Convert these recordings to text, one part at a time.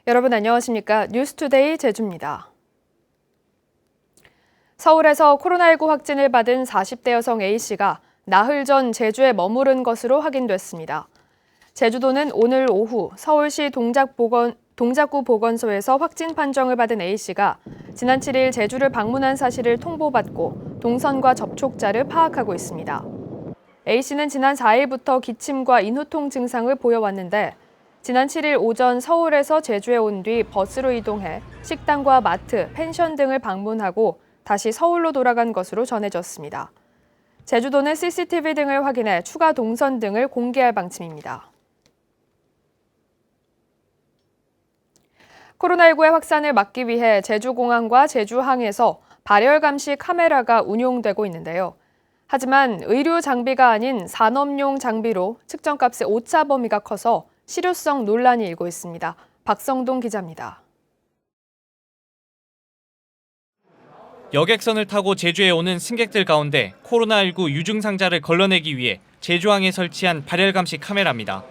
여러분 안녕하십니까? 뉴스투데이 제주입니다. 서울에서 코로나19 확진을 받은 40대 여성 A씨가 나흘 전 제주에 머무른 것으로 확인됐습니다. 제주도는 오늘 오후 서울시 동작구 보건소에서 확진 판정을 받은 A씨가 지난 7일 제주를 방문한 사실을 통보받고 동선과 접촉자를 파악하고 있습니다. A씨는 지난 4일부터 기침과 인후통 증상을 보여왔는데 지난 7일 오전 서울에서 제주에 온 뒤 버스로 이동해 식당과 마트, 펜션 등을 방문하고 다시 서울로 돌아간 것으로 전해졌습니다. 제주도는 CCTV 등을 확인해 추가 동선 등을 공개할 방침입니다. 코로나19의 확산을 막기 위해 제주공항과 제주항에서 발열 감시 카메라가 운용되고 있는데요. 하지만 의료 장비가 아닌 산업용 장비로 측정값의 오차 범위가 커서 실효성 논란이 일고 있습니다. 박성동 기자입니다. 여객선을 타고 제주에 오는 승객들 가운데 코로나19 유증상자를 걸러내기 위해 제주항에 설치한 발열 감시 카메라입니다.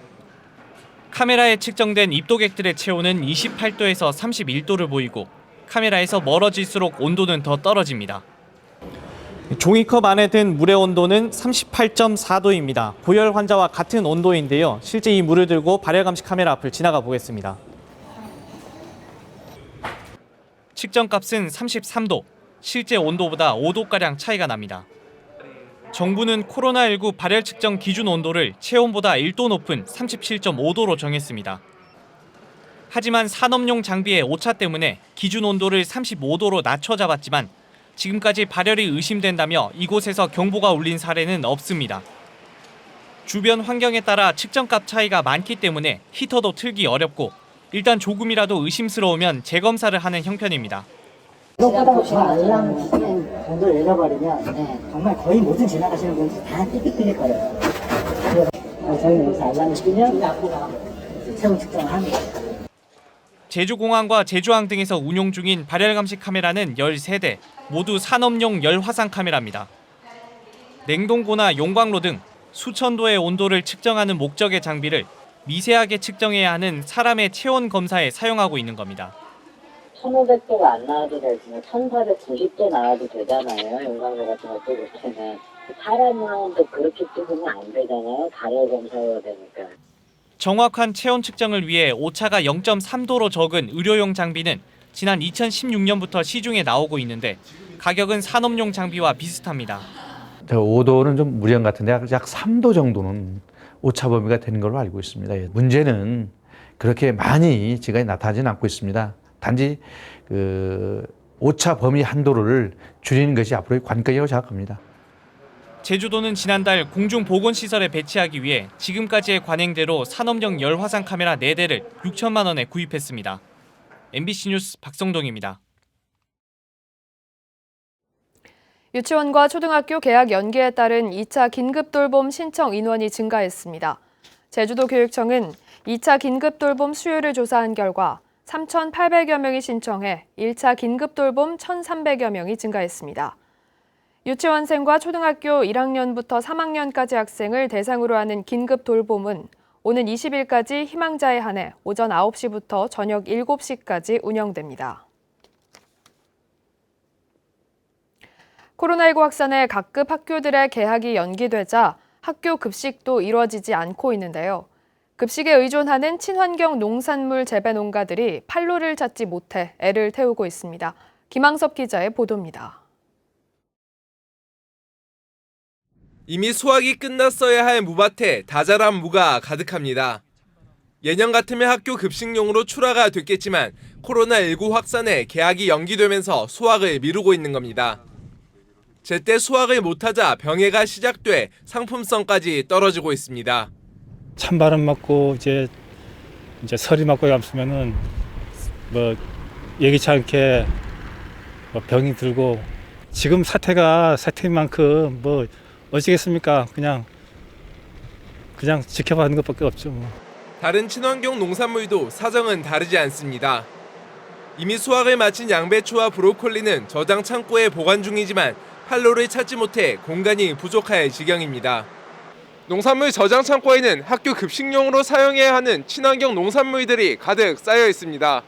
카메라에 측정된 입도객들의 체온은 28도에서 31도를 보이고 카메라에서 멀어질수록 온도는 더 떨어집니다. 종이컵 안에 든 물의 온도는 38.4도입니다. 고열 환자와 같은 온도인데요. 실제 이 물을 들고 발열 감시 카메라 앞을 지나가 보겠습니다. 측정값은 33도, 실제 온도보다 5도가량 차이가 납니다. 정부는 코로나19 발열 측정 기준 온도를 체온보다 1도 높은 37.5도로 정했습니다. 하지만 산업용 장비의 오차 때문에 기준 온도를 35도로 낮춰 잡았지만 지금까지 발열이 의심된다며 이곳에서 경보가 울린 사례는 없습니다. 주변 환경에 따라 측정값 차이가 많기 때문에 히터도 틀기 어렵고 일단 조금이라도 의심스러우면 재검사를 하는 형편입니다. 이것보다 제가 알람 온도를 내려버리면 정말 거의 모든 지나가시는 분들이 다 삐끗삐끗 거려요. 그래서 저희는 여기서 알람이 뜨면 체온 측정을 합니다. 제주공항과 제주항 등에서 운용 중인 발열 감시 카메라는 13대, 모두 산업용 열화상 카메라입니다. 냉동고나 용광로 등 수천 도의 온도를 측정하는 목적의 장비를 미세하게 측정해야 하는 사람의 체온 검사에 사용하고 있는 겁니다. 1500도가 안 나와도 되지만 1490도 나와도 되잖아요. 용광로 같은 거 뜨고 때는 사람은 또 그렇게 뜨면 안 되잖아요. 발열 검사해야 되니까. 정확한 체온 측정을 위해 오차가 0.3도로 적은 의료용 장비는 지난 2016년부터 시중에 나오고 있는데 가격은 산업용 장비와 비슷합니다. 5도는 좀 무리한 것 같은데 약 3도 정도는 오차 범위가 되는 걸로 알고 있습니다. 문제는 그렇게 많이 지각이 나타나지는 않고 있습니다. 단지 오차 범위 한도를 줄이는 것이 앞으로의 관건이라고 생각합니다. 제주도는 지난달 공중보건시설에 배치하기 위해 지금까지의 관행대로 산업용 열화상 카메라 4대를 6천만 원에 구입했습니다. MBC 뉴스 박성동입니다. 유치원과 초등학교 개학 연기에 따른 2차 긴급돌봄 신청 인원이 증가했습니다. 제주도교육청은 2차 긴급돌봄 수요를 조사한 결과 3,800여 명이 신청해 1차 긴급돌봄 1,300여 명이 증가했습니다. 유치원생과 초등학교 1학년부터 3학년까지 학생을 대상으로 하는 긴급돌봄은 오는 20일까지 희망자에 한해 오전 9시부터 저녁 7시까지 운영됩니다. 코로나19 확산에 각급 학교들의 개학이 연기되자 학교 급식도 이루어지지 않고 있는데요. 급식에 의존하는 친환경 농산물 재배 농가들이 판로를 찾지 못해 애를 태우고 있습니다. 김항섭 기자의 보도입니다. 이미 수확이 끝났어야 할 무밭에 다자란 무가 가득합니다. 예년 같으면 학교 급식용으로 출하가 됐겠지만 코로나19 확산에 개학이 연기되면서 수확을 미루고 있는 겁니다. 제때 수확을 못하자 병해가 시작돼 상품성까지 떨어지고 있습니다. 찬바람 맞고 이제 설이 맞고 감으면은 예기치 않게 병이 들고 지금 사태인 만큼 어찌겠습니까? 그냥 지켜봐는 것밖에 없죠. 다른 친환경 농산물도 사정은 다르지 않습니다. 이미 수확을 마친 양배추와 브로콜리는 저장 창고에 보관 중이지만 판로를 찾지 못해 공간이 부족할 지경입니다. 농산물 저장 창고에는 학교 급식용으로 사용해야 하는 친환경 농산물들이 가득 쌓여 있습니다.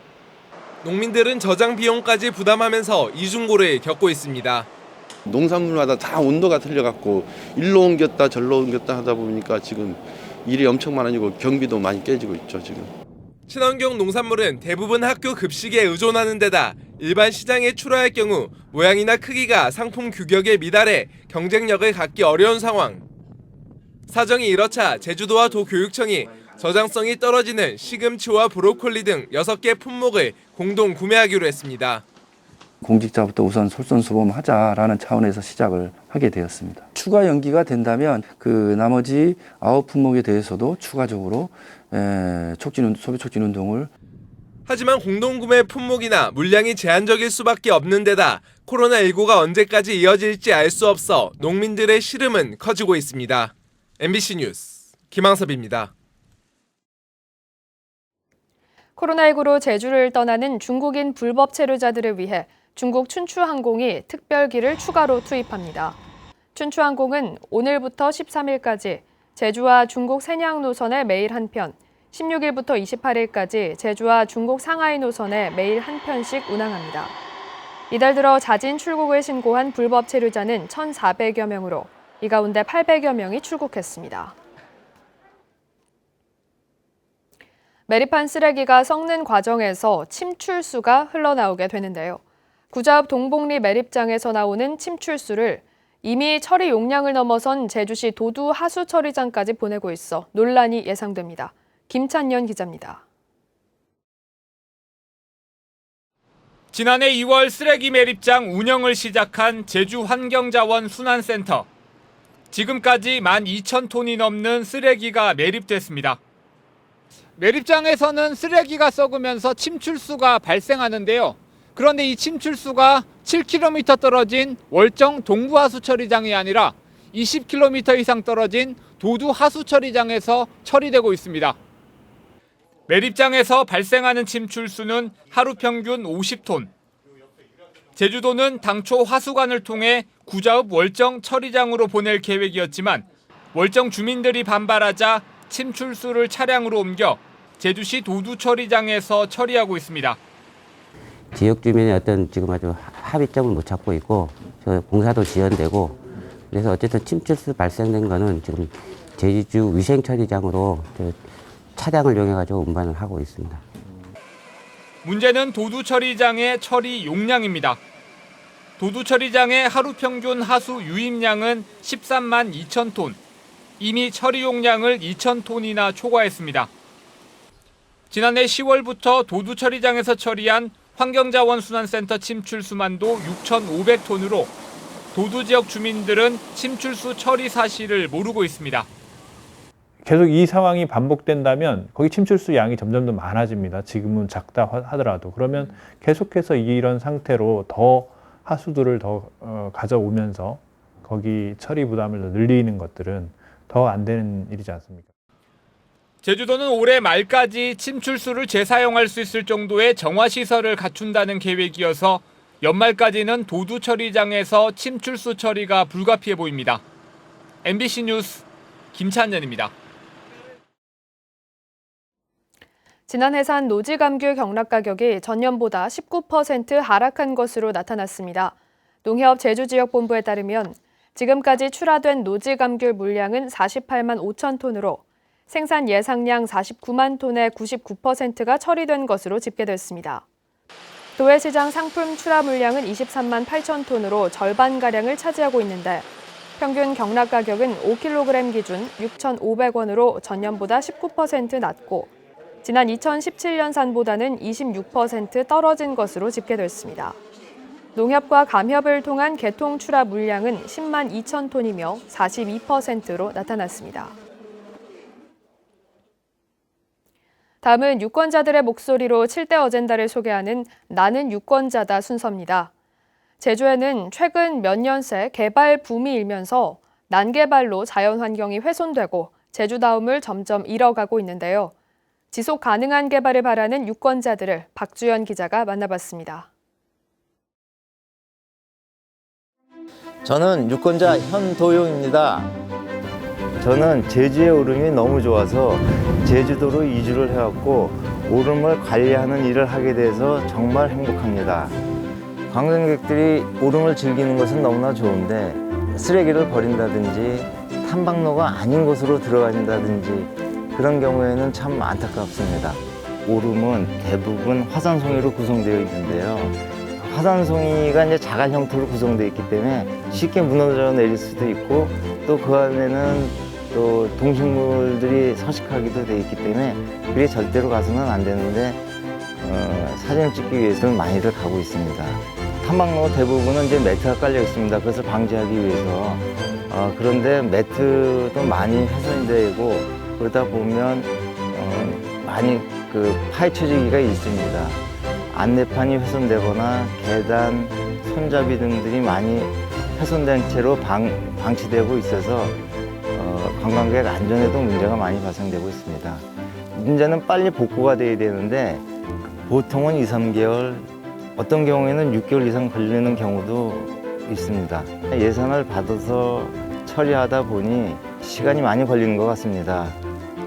농민들은 저장 비용까지 부담하면서 이중고를 겪고 있습니다. 농산물마다 다 온도가 틀려갖고 일로 옮겼다 절로 옮겼다 하다 보니까 지금 일이 엄청 많아지고 경비도 많이 깨지고 있죠 지금. 친환경 농산물은 대부분 학교 급식에 의존하는 데다 일반 시장에 출하할 경우 모양이나 크기가 상품 규격에 미달해 경쟁력을 갖기 어려운 상황. 사정이 이렇자 제주도와 도교육청이 저장성이 떨어지는 시금치와 브로콜리 등 6개 품목을 공동 구매하기로 했습니다. 공직자부터 우선 솔선수범하자라는 차원에서 시작을 하게 되었습니다. 추가 연기가 된다면 그 나머지 9품목에 대해서도 추가적으로 소비 촉진 운동을. 하지만 공동구매 품목이나 물량이 제한적일 수밖에 없는 데다 코로나19가 언제까지 이어질지 알 수 없어 농민들의 시름은 커지고 있습니다. MBC 뉴스 김항섭입니다. 코로나19로 제주를 떠나는 중국인 불법 체류자들을 위해 중국 춘추항공이 특별기를 추가로 투입합니다. 춘추항공은 오늘부터 13일까지 제주와 중국 세냥 노선에 매일 한 편, 16일부터 28일까지 제주와 중국 상하이 노선에 매일 한 편씩 운항합니다. 이달 들어 자진 출국을 신고한 불법 체류자는 1,400여 명으로 이 가운데 800여 명이 출국했습니다. 매립한 쓰레기가 썩는 과정에서 침출수가 흘러나오게 되는데요. 구자읍 동복리 매립장에서 나오는 침출수를 이미 처리 용량을 넘어선 제주시 도두 하수 처리장까지 보내고 있어 논란이 예상됩니다. 김찬년 기자입니다. 지난해 2월 쓰레기 매립장 운영을 시작한 제주환경자원 순환센터. 지금까지 12,000톤이 넘는 쓰레기가 매립됐습니다. 매립장에서는 쓰레기가 썩으면서 침출수가 발생하는데요. 그런데 이 침출수가 7km 떨어진 월정 동부하수처리장이 아니라 20km 이상 떨어진 도두하수처리장에서 처리되고 있습니다. 매립장에서 발생하는 침출수는 하루 평균 50톤. 제주도는 당초 하수관을 통해 구자읍 월정 처리장으로 보낼 계획이었지만 월정 주민들이 반발하자 침출수를 차량으로 옮겨 제주시 도두처리장에서 처리하고 있습니다. 지역 주민의 어떤 지금 아주 합의점을 못 찾고 있고 공사도 지연되고 그래서 어쨌든 침출수 발생된 거는 지금 제주 위생처리장으로 차량을 이용해가지고 운반을 하고 있습니다. 문제는 도두처리장의 처리 용량입니다. 도두처리장의 하루 평균 하수 유입량은 13만 2천 톤. 이미 처리 용량을 2천 톤이나 초과했습니다. 지난해 10월부터 도두처리장에서 처리한 환경자원순환센터 침출수만도 6,500톤으로 도두 지역 주민들은 침출수 처리 사실을 모르고 있습니다. 계속 이 상황이 반복된다면 거기 침출수 양이 점점 더 많아집니다. 지금은 작다 하더라도. 그러면 계속해서 이런 상태로 더 하수들을 더 가져오면서 거기 처리 부담을 더 늘리는 것들은 더 안 되는 일이지 않습니까? 제주도는 올해 말까지 침출수를 재사용할 수 있을 정도의 정화시설을 갖춘다는 계획이어서 연말까지는 도두처리장에서 침출수 처리가 불가피해 보입니다. MBC 뉴스 김찬년입니다. 지난 해산 노지감귤 경락 가격이 전년보다 19% 하락한 것으로 나타났습니다. 농협 제주지역본부에 따르면 지금까지 출하된 노지감귤 물량은 48만 5천 톤으로 생산 예상량 49만 톤의 99%가 처리된 것으로 집계됐습니다. 도매시장 상품 출하 물량은 23만 8천 톤으로 절반가량을 차지하고 있는데 평균 경락 가격은 5kg 기준 6,500원으로 전년보다 19% 낮고 지난 2017년산보다는 26% 떨어진 것으로 집계됐습니다. 농협과 감협을 통한 개통 출하 물량은 10만 2천 톤이며 42%로 나타났습니다. 다음은 유권자들의 목소리로 7대 어젠다를 소개하는 나는 유권자다 순서입니다. 제주에는 최근 몇 년 새 개발 붐이 일면서 난개발로 자연환경이 훼손되고 제주다움을 점점 잃어가고 있는데요. 지속 가능한 개발을 바라는 유권자들을 박주연 기자가 만나봤습니다. 저는 유권자 현도용입니다. 저는 제주의 오름이 너무 좋아서 제주도로 이주를 해왔고 오름을 관리하는 일을 하게 돼서 정말 행복합니다. 관광객들이 오름을 즐기는 것은 너무나 좋은데 쓰레기를 버린다든지 탐방로가 아닌 곳으로 들어간다든지 그런 경우에는 참 안타깝습니다. 오름은 대부분 화산송이로 구성되어 있는데요. 화산송이가 이제 자갈 형태로 구성되어 있기 때문에 쉽게 무너져 내릴 수도 있고 또 그 안에는 또 동식물들이 서식하기도 되어 있기 때문에 그게 절대로 가서는 안 되는데 사진을 찍기 위해서는 많이들 가고 있습니다. 탐방로 대부분은 이제 매트가 깔려 있습니다. 그것을 방지하기 위해서. 그런데 매트도 많이 훼손이 되고 그러다 보면 많이 그 파헤쳐지기가 있습니다. 안내판이 훼손되거나 계단, 손잡이 등들이 많이 훼손된 채로 방치되고 있어서 관광객 안전에도 문제가 많이 발생되고 있습니다. 문제는 빨리 복구가 돼야 되는데 보통은 2, 3개월, 어떤 경우에는 6개월 이상 걸리는 경우도 있습니다. 예산을 받아서 처리하다 보니 시간이 많이 걸리는 것 같습니다.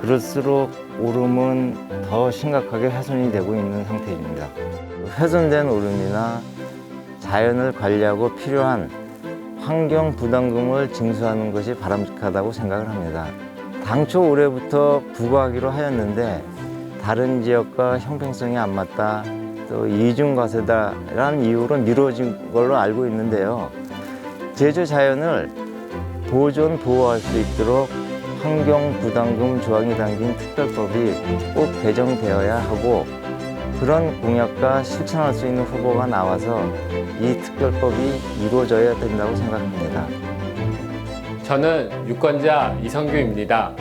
그럴수록 오름은 더 심각하게 훼손이 되고 있는 상태입니다. 훼손된 오름이나 자연을 관리하고 필요한 환경 부담금을 징수하는 것이 바람직하다고 생각을 합니다. 당초 올해부터 부과하기로 하였는데 다른 지역과 형평성이 안 맞다, 또 이중과세다라는 이유로 미뤄진 걸로 알고 있는데요. 제주 자연을 보존, 보호할 수 있도록 환경부담금 조항이 담긴 특별법이 꼭 개정되어야 하고 그런 공약과 실천할 수 있는 후보가 나와서 이 특별법이 이루어져야 된다고 생각합니다. 저는 유권자 이성규입니다.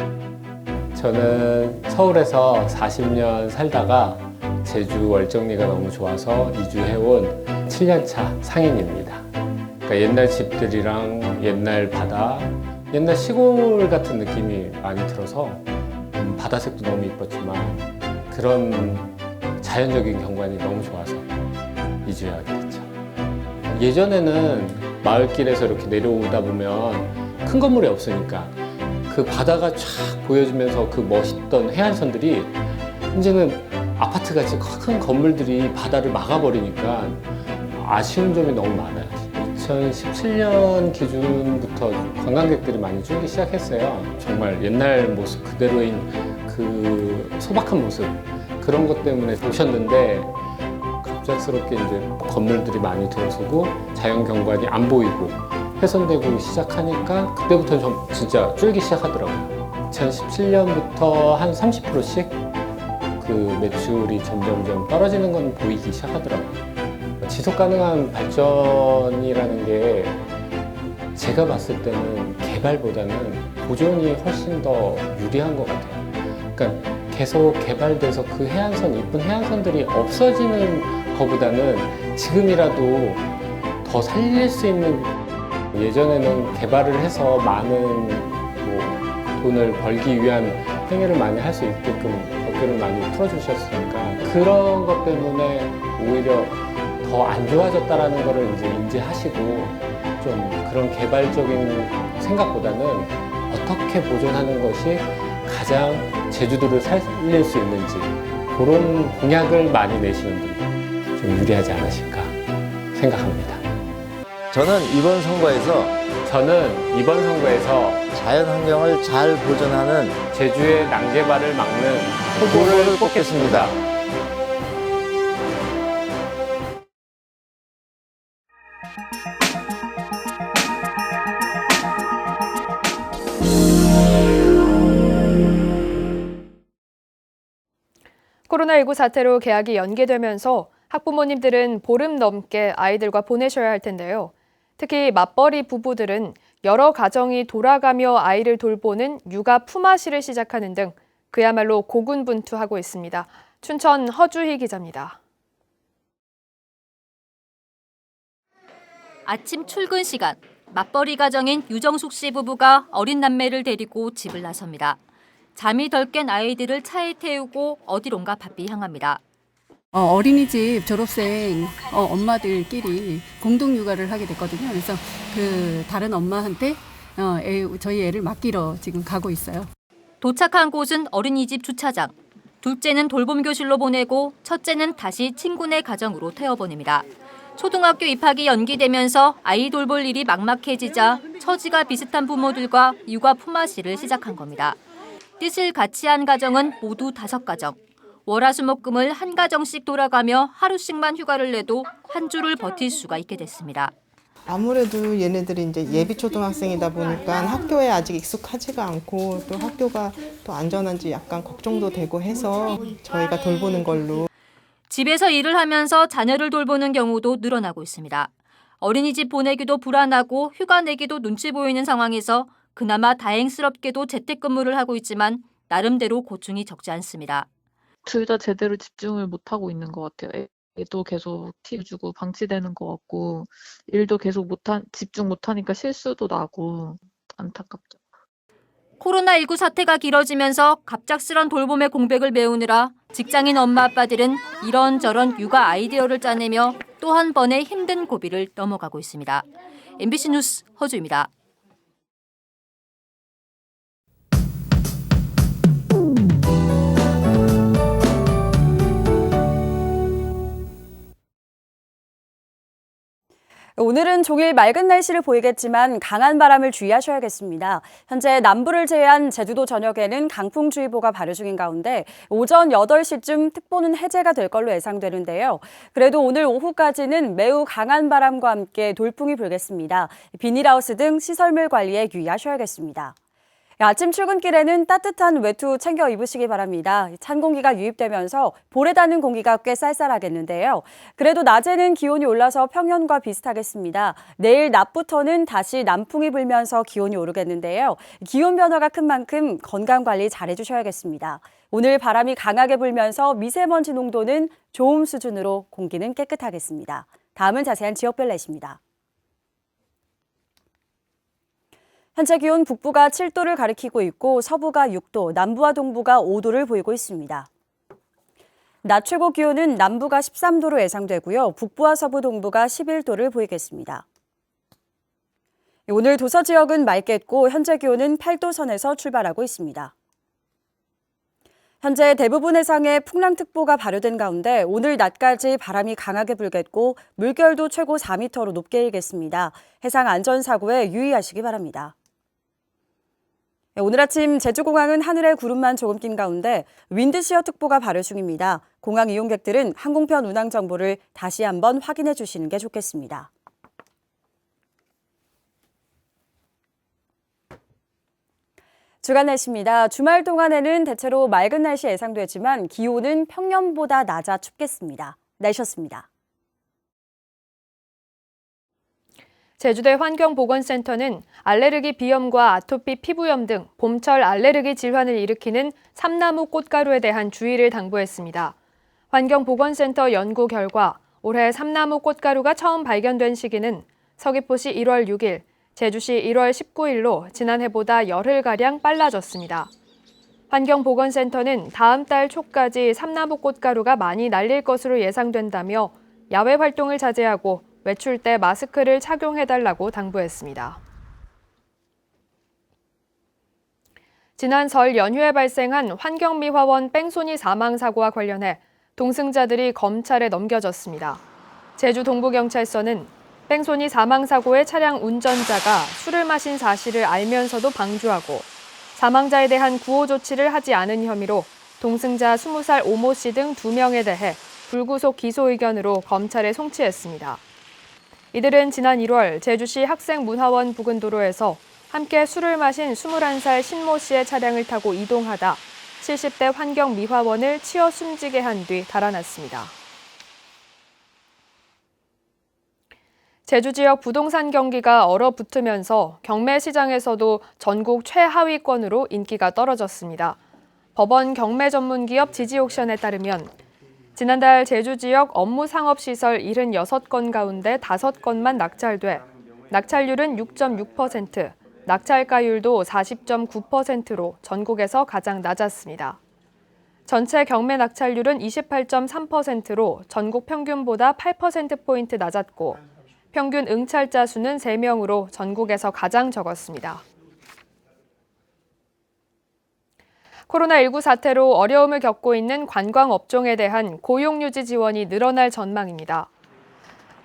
저는 서울에서 40년 살다가 제주 월정리가 너무 좋아서 이주해온 7년차 상인입니다. 그러니까 옛날 집들이랑 옛날 바다, 옛날 시골 같은 느낌이 많이 들어서 바다색도 너무 이뻤지만 그런 자연적인 경관이 너무 좋아서 이주하게 됐죠. 예전에는 마을길에서 이렇게 내려오다 보면 큰 건물이 없으니까 그 바다가 쫙 보여지면서 그 멋있던 해안선들이 이제는 아파트같이 큰 건물들이 바다를 막아버리니까 아쉬운 점이 너무 많아요. 2017년 기준부터 관광객들이 많이 줄기 시작했어요. 정말 옛날 모습 그대로인 그 소박한 모습 그런 것 때문에 오셨는데 갑작스럽게 이제 건물들이 많이 들어서고 자연 경관이 안 보이고 훼손되고 시작하니까 그때부터 좀 진짜 줄기 시작하더라고요. 2017년부터 한 30%씩 그 매출이 점점점 떨어지는 건 보이기 시작하더라고요. 지속 가능한 발전이라는 게 제가 봤을 때는 개발보다는 보존이 훨씬 더 유리한 것 같아요. 그러니까 계속 개발돼서 그 해안선, 이쁜 해안선들이 없어지는 것보다는 지금이라도 더 살릴 수 있는, 예전에는 개발을 해서 많은 뭐 돈을 벌기 위한 행위를 많이 할 수 있게끔 법규를 많이 풀어주셨으니까 그런 것 때문에 오히려 더 안 좋아졌다라는 거를 이제 인지하시고 좀 그런 개발적인 생각보다는 어떻게 보존하는 것이 가장 제주도를 살릴 수 있는지 그런 공약을 많이 내시는 분이 좀 유리하지 않으실까 생각합니다. 저는 이번 선거에서 자연 환경을 잘 보존하는 제주의 난개발을 막는 후보를 뽑겠습니다. 코로나19 사태로 개학이 연기되면서 학부모님들은 보름 넘게 아이들과 보내셔야 할 텐데요. 특히 맞벌이 부부들은 여러 가정이 돌아가며 아이를 돌보는 육아 품앗이를 시작하는 등 그야말로 고군분투하고 있습니다. 춘천 허주희 기자입니다. 아침 출근 시간, 맞벌이 가정인 유정숙 씨 부부가 어린 남매를 데리고 집을 나섭니다. 잠이 덜 깬 아이들을 차에 태우고 어디론가 바삐 향합니다. 어린이집 졸업생 엄마들끼리 공동 육아를 하게 됐거든요. 그래서 그 다른 엄마한테 저희 애를 맡기러 지금 가고 있어요. 도착한 곳은 어린이집 주차장. 둘째는 돌봄 교실로 보내고 첫째는 다시 친구네 가정으로 태워보냅니다. 초등학교 입학이 연기되면서 아이 돌볼 일이 막막해지자 처지가 비슷한 부모들과 육아 품앗이를 시작한 겁니다. 뜻을 같이 한 가정은 모두 5가정. 월화수목금을 한 가정씩 돌아가며 하루씩만 휴가를 내도 한 주를 버틸 수가 있게 됐습니다. 아무래도 얘네들이 이제 예비 초등학생이다 보니까 학교에 아직 익숙하지가 않고 또 학교가 또 안전한지 약간 걱정도 되고 해서 저희가 돌보는 걸로. 집에서 일을 하면서 자녀를 돌보는 경우도 늘어나고 있습니다. 어린이집 보내기도 불안하고 휴가 내기도 눈치 보이는 상황에서 그나마 다행스럽게도 재택근무를 하고 있지만 나름대로 고충이 적지 않습니다. 둘 다 제대로 집중을 못하고 있는 것 같아요. 애도 계속 튀어주고 방치되는 것 같고 일도 계속 집중 못하니까 실수도 나고 안타깝죠. 코로나19 사태가 길어지면서 갑작스런 돌봄의 공백을 메우느라 직장인 엄마 아빠들은 이런저런 육아 아이디어를 짜내며 또 한 번의 힘든 고비를 넘어가고 있습니다. MBC 뉴스 허주입니다. 오늘은 종일 맑은 날씨를 보이겠지만 강한 바람을 주의하셔야겠습니다. 현재 남부를 제외한 제주도 전역에는 강풍주의보가 발효 중인 가운데 오전 8시쯤 특보는 해제가 될 걸로 예상되는데요. 그래도 오늘 오후까지는 매우 강한 바람과 함께 돌풍이 불겠습니다. 비닐하우스 등 시설물 관리에 유의하셔야겠습니다. 아침 출근길에는 따뜻한 외투 챙겨 입으시기 바랍니다. 찬 공기가 유입되면서 볼에 닿는 공기가 꽤 쌀쌀하겠는데요. 그래도 낮에는 기온이 올라서 평년과 비슷하겠습니다. 내일 낮부터는 다시 남풍이 불면서 기온이 오르겠는데요. 기온 변화가 큰 만큼 건강관리 잘 해주셔야겠습니다. 오늘 바람이 강하게 불면서 미세먼지 농도는 좋음 수준으로 공기는 깨끗하겠습니다. 다음은 자세한 지역별 날씨입니다. 현재 기온 북부가 7도를 가리키고 있고 서부가 6도, 남부와 동부가 5도를 보이고 있습니다. 낮 최고 기온은 남부가 13도로 예상되고요. 북부와 서부 동부가 11도를 보이겠습니다. 오늘 도서 지역은 맑겠고 현재 기온은 8도 선에서 출발하고 있습니다. 현재 대부분 해상에 풍랑특보가 발효된 가운데 오늘 낮까지 바람이 강하게 불겠고 물결도 최고 4m로 높게 일겠습니다. 해상 안전사고에 유의하시기 바랍니다. 오늘 아침 제주공항은 하늘에 구름만 조금 낀 가운데 윈드시어특보가 발효 중입니다. 공항 이용객들은 항공편 운항 정보를 다시 한번 확인해 주시는 게 좋겠습니다. 주간 날씨입니다. 주말 동안에는 대체로 맑은 날씨 예상되지만 기온은 평년보다 낮아 춥겠습니다. 날씨였습니다. 제주대 환경보건센터는 알레르기 비염과 아토피 피부염 등 봄철 알레르기 질환을 일으키는 삼나무 꽃가루에 대한 주의를 당부했습니다. 환경보건센터 연구 결과 올해 삼나무 꽃가루가 처음 발견된 시기는 서귀포시 1월 6일, 제주시 1월 19일로 지난해보다 열흘가량 빨라졌습니다. 환경보건센터는 다음 달 초까지 삼나무 꽃가루가 많이 날릴 것으로 예상된다며 야외 활동을 자제하고 외출 때 마스크를 착용해달라고 당부했습니다. 지난 설 연휴에 발생한 환경미화원 뺑소니 사망 사고와 관련해 동승자들이 검찰에 넘겨졌습니다. 제주 동부경찰서는 뺑소니 사망 사고의 차량 운전자가 술을 마신 사실을 알면서도 방주하고 사망자에 대한 구호 조치를 하지 않은 혐의로 동승자 20살 오모 씨 등 2명에 대해 불구속 기소 의견으로 검찰에 송치했습니다. 이들은 지난 1월 제주시 학생문화원 부근 도로에서 함께 술을 마신 21살 신모 씨의 차량을 타고 이동하다 70대 환경미화원을 치어 숨지게 한 뒤 달아났습니다. 제주 지역 부동산 경기가 얼어붙으면서 경매 시장에서도 전국 최하위권으로 인기가 떨어졌습니다. 법원 경매 전문기업 지지옥션에 따르면 지난달 제주 지역 업무 상업시설 76건 가운데 5건만 낙찰돼 낙찰률은 6.6%, 낙찰가율도 40.9%로 전국에서 가장 낮았습니다. 전체 경매 낙찰률은 28.3%로 전국 평균보다 8%포인트 낮았고 평균 응찰자 수는 3명으로 전국에서 가장 적었습니다. 코로나19 사태로 어려움을 겪고 있는 관광업종에 대한 고용유지 지원이 늘어날 전망입니다.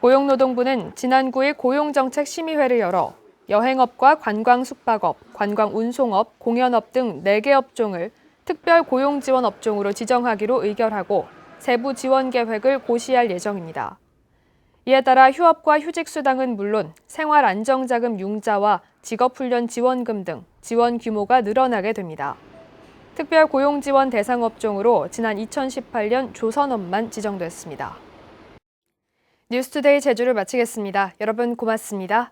고용노동부는 지난 9일 고용정책 심의회를 열어 여행업과 관광-숙박업, 관광운송업, 공연업 등 4개 업종을 특별 고용지원 업종으로 지정하기로 의결하고 세부 지원 계획을 고시할 예정입니다. 이에 따라 휴업과 휴직수당은 물론 생활안정자금 융자와 직업훈련 지원금 등 지원 규모가 늘어나게 됩니다. 특별 고용지원 대상 업종으로 지난 2018년 조선업만 지정됐습니다. 뉴스투데이 제주를 마치겠습니다. 여러분 고맙습니다.